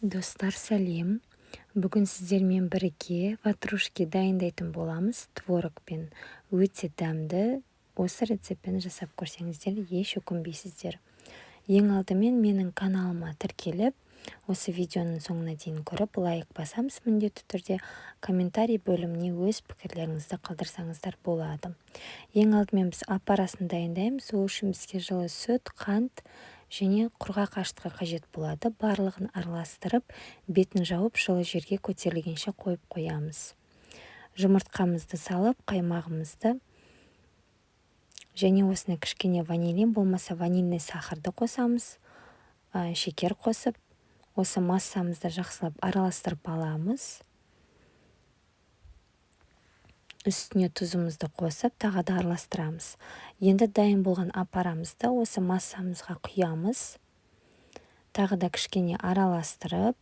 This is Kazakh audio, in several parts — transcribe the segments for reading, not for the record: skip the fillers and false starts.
Достар, сәлем. Бүгін сіздермен бірге ватрушки дайындайтын боламыз творогпен. Өте дәмді. Осы рецептпен жасап көрсеңіздер, еш өкінбейсіздер. Ең алдымен менің каналыма тіркеліп, осы видеоның соңына дейін көріп, лайк басамыз, міндетті түрде комментарий бөліміне өз пікірлеріңізді қалдырсаңыздар болады. Ең алдымен біз аппарасын дайындаймыз. Ол үшін бізге жылы сүт, қант және құрғақ ашытқы қажет болады. Барлығын араластырып, бетін жауып, жылы жерге көтерілгенше қойып қоямыз. Жұмыртқамызды салып, қаймағымызды және осыны кішкене ванилин болмаса ванильный сахарды қосамыз. Шекер қосып, осы массамызды жақсылап араластырып аламыз. Үстіне тұзымызды қосып, тағы да араластырамыз. Енді дайын болған аппарамызды осы массамызға құямыз. Тағы да кішкене араластырып,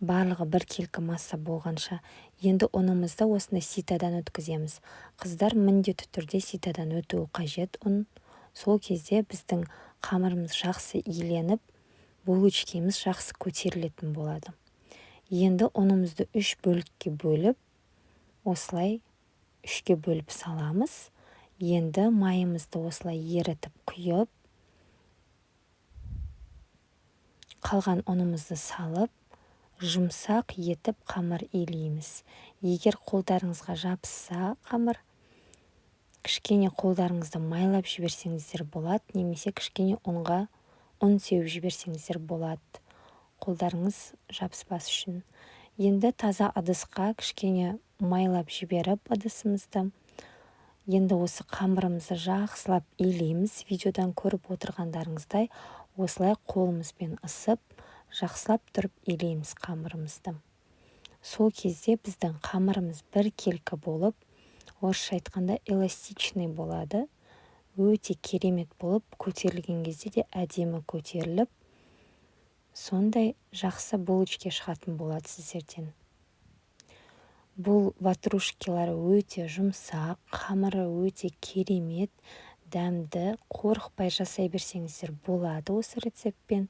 барлығы біркелкі масса болғанша. Енді ұнымызды осыны ситадан өткіземіз. Қыздар міндетті түрде ситадан өтуі қажет ұн. Сол кезде біздің қамырымыз жақсы иленіп, булочкамыз жақсы көтерілетін болады. Енді ұнымызды 3 бөлікке бөліп, осылай 3-ке бөліп саламыз. Енді майымызды осылай ерітіп құйып, қалған ұнымызды салып, жұмсақ етіп қамыр илейміз. Егер қолдарыңызға жабысса қамыр, кішкене қолдарыңызды майлап жіберсеңіздер болады, немесе кішкене ұн сеуіп жіберсеңіздер болады, қолдарыңыз жабыспас үшін. Енді таза ыдысқа кішкене майлап жіберіп ыдысымызды. Енді осы қамырымызды жақсылап илейміз. Видеодан көріп отырғандарыңыздай осылай қолымызбен ысып, жақсылап тұрып илейміз қамырымызды. Сол кезде біздің қамырымыз біркелкі болып, орысша айтқанда эластичный болады. Өте керемет болып, көтерілген кезде де әдемі көтеріліп, сондай жақсы булочка шығатын болады сіздерден. Бұл ватрушкилар өте жұмсақ, қамыры өте керемет, дәмді, қорықпай жасай берсеңіздер болады осы рецептпен.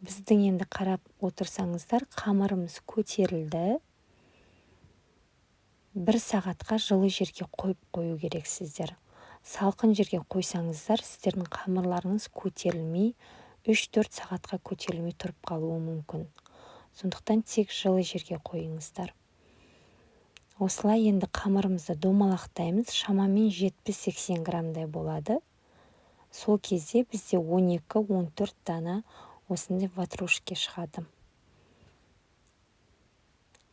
Біздің енді қарап отырсаңыздар, қамырымыз көтерілді. 1 сағатқа жылы жерге қойып қою керексіздер. Салқын жерге қойсаңыздар, сіздердің қамырларыңыз көтерілмей, 3-4 сағатқа көтерілмей тұрып қалуы мүмкін. Сондықтан тек жылы жерге қойыңыздар. Осылай енді қамырымызды домалақтаймыз, шамамен 70-80 граммдай болады. Сол кезде бізде 12-14 дана осындай ватрушки шығады.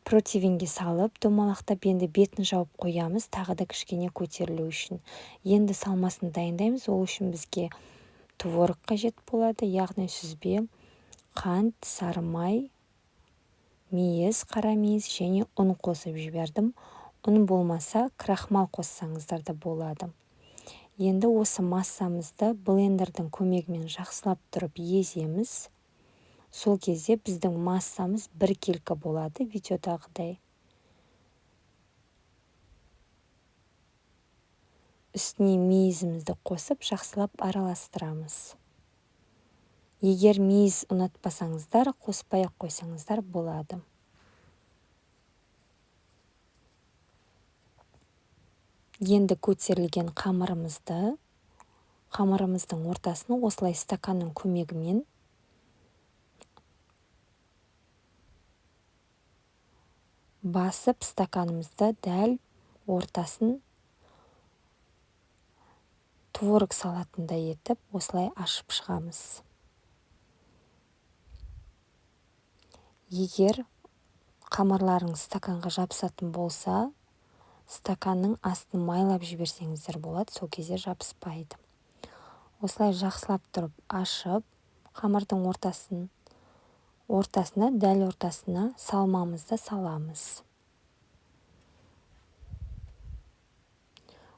Противенге салып, домалақтап, енді бетін жауып қоямыз, тағы да кішкене көтерілу үшін. Енді салмасын дайындаймыз, ол үшін бізге творог қажет болады, яғни сүзбе, қант, сары май, мейіз, қара мейіз және ұн қосып жібердім. Ұн болмаса, крахмал қоссаңыздар да болады. Енді осы массамызды блендердің көмегімен жақсылап тұрып еземіз. Сол кезде біздің массамыз біркелкі болады, видеодағыдай. Үстіне мейізімізді қосып, жақсылап араластырамыз. Егер мейіз ұнатпасаңыздар, қоспай-ақ қойсаңыздар болады. Енді көтерілген қамырымыздың ортасını осылай стаканның көмегімен басып, стаканымызды дәл ортасын творог салатындай етіп, осылай ашып шығамыз. Егер қамырларыңыз стаканға жабысатын болса, стаканның астын майлап жіберсеңіздер болады, сол кезде жабыспайды. Осылай жақсылап тұрып ашып, қамырдың ортасына, дәл ортасына салмамызды саламыз.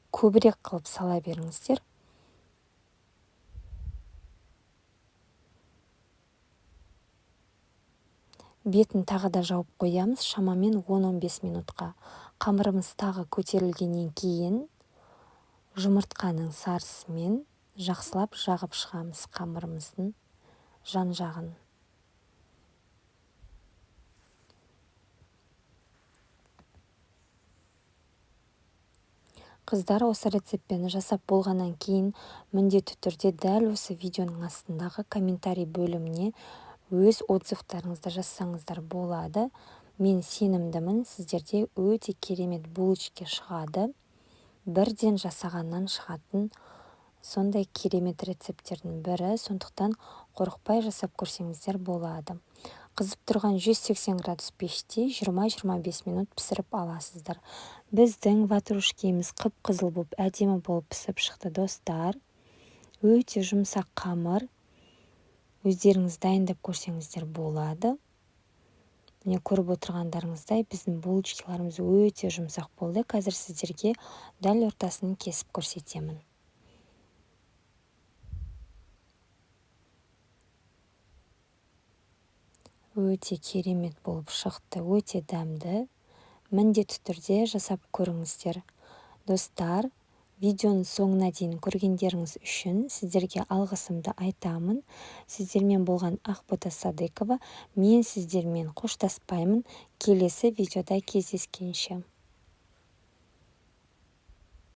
Көбірек қылып сала беріңіздер. Бетін тағы да жауып қоямыз, шамамен 10-15 минутқа. Қамырымыз тағы көтерілгеннен кейін жұмыртқаның сарысымен жақсылап жағып шығамыз қамырымыздың жан-жағын. Қыздар, осы рецептпен жасап болғаннан кейін міндетті түрде дәл осы видеоның астындағы комментарий бөліміне өз отзывтарыңызды жазсаңыздар болады. Мен сенімдімін, сіздерде өте керемет булочки шығады. Бірден жасағаннан шығатын сондай керемет рецепттердің бірі, сондықтан қорықпай жасап көрсеңіздер болады. Қызып тұрған 180 градус пеште 20-25 минут пісіріп аласыздар. Біздің ватрушкеміз қып-қызыл болып, әдемі болып пісіп шықты достар. Өте жұмсақ қамыр. Өздеріңіз дайындап көрсеңіздер болады. Міне, көріп отырғандарыңыздай біздің булочкаларымыз өте жұмсақ болды. Қазір сіздерге дәл ортасын кесіп көрсетемін. Өте керемет болып шықты, өте дәмді. Міндетті түрде жасап көріңіздер. Достар, видеоның соңына дейін көргендеріңіз үшін сіздерге алғысымды айтамын. Сіздермен болған Ақбота Садыкова. Мен сіздермен қоштаспаймын. Келесі видеода кездескенше.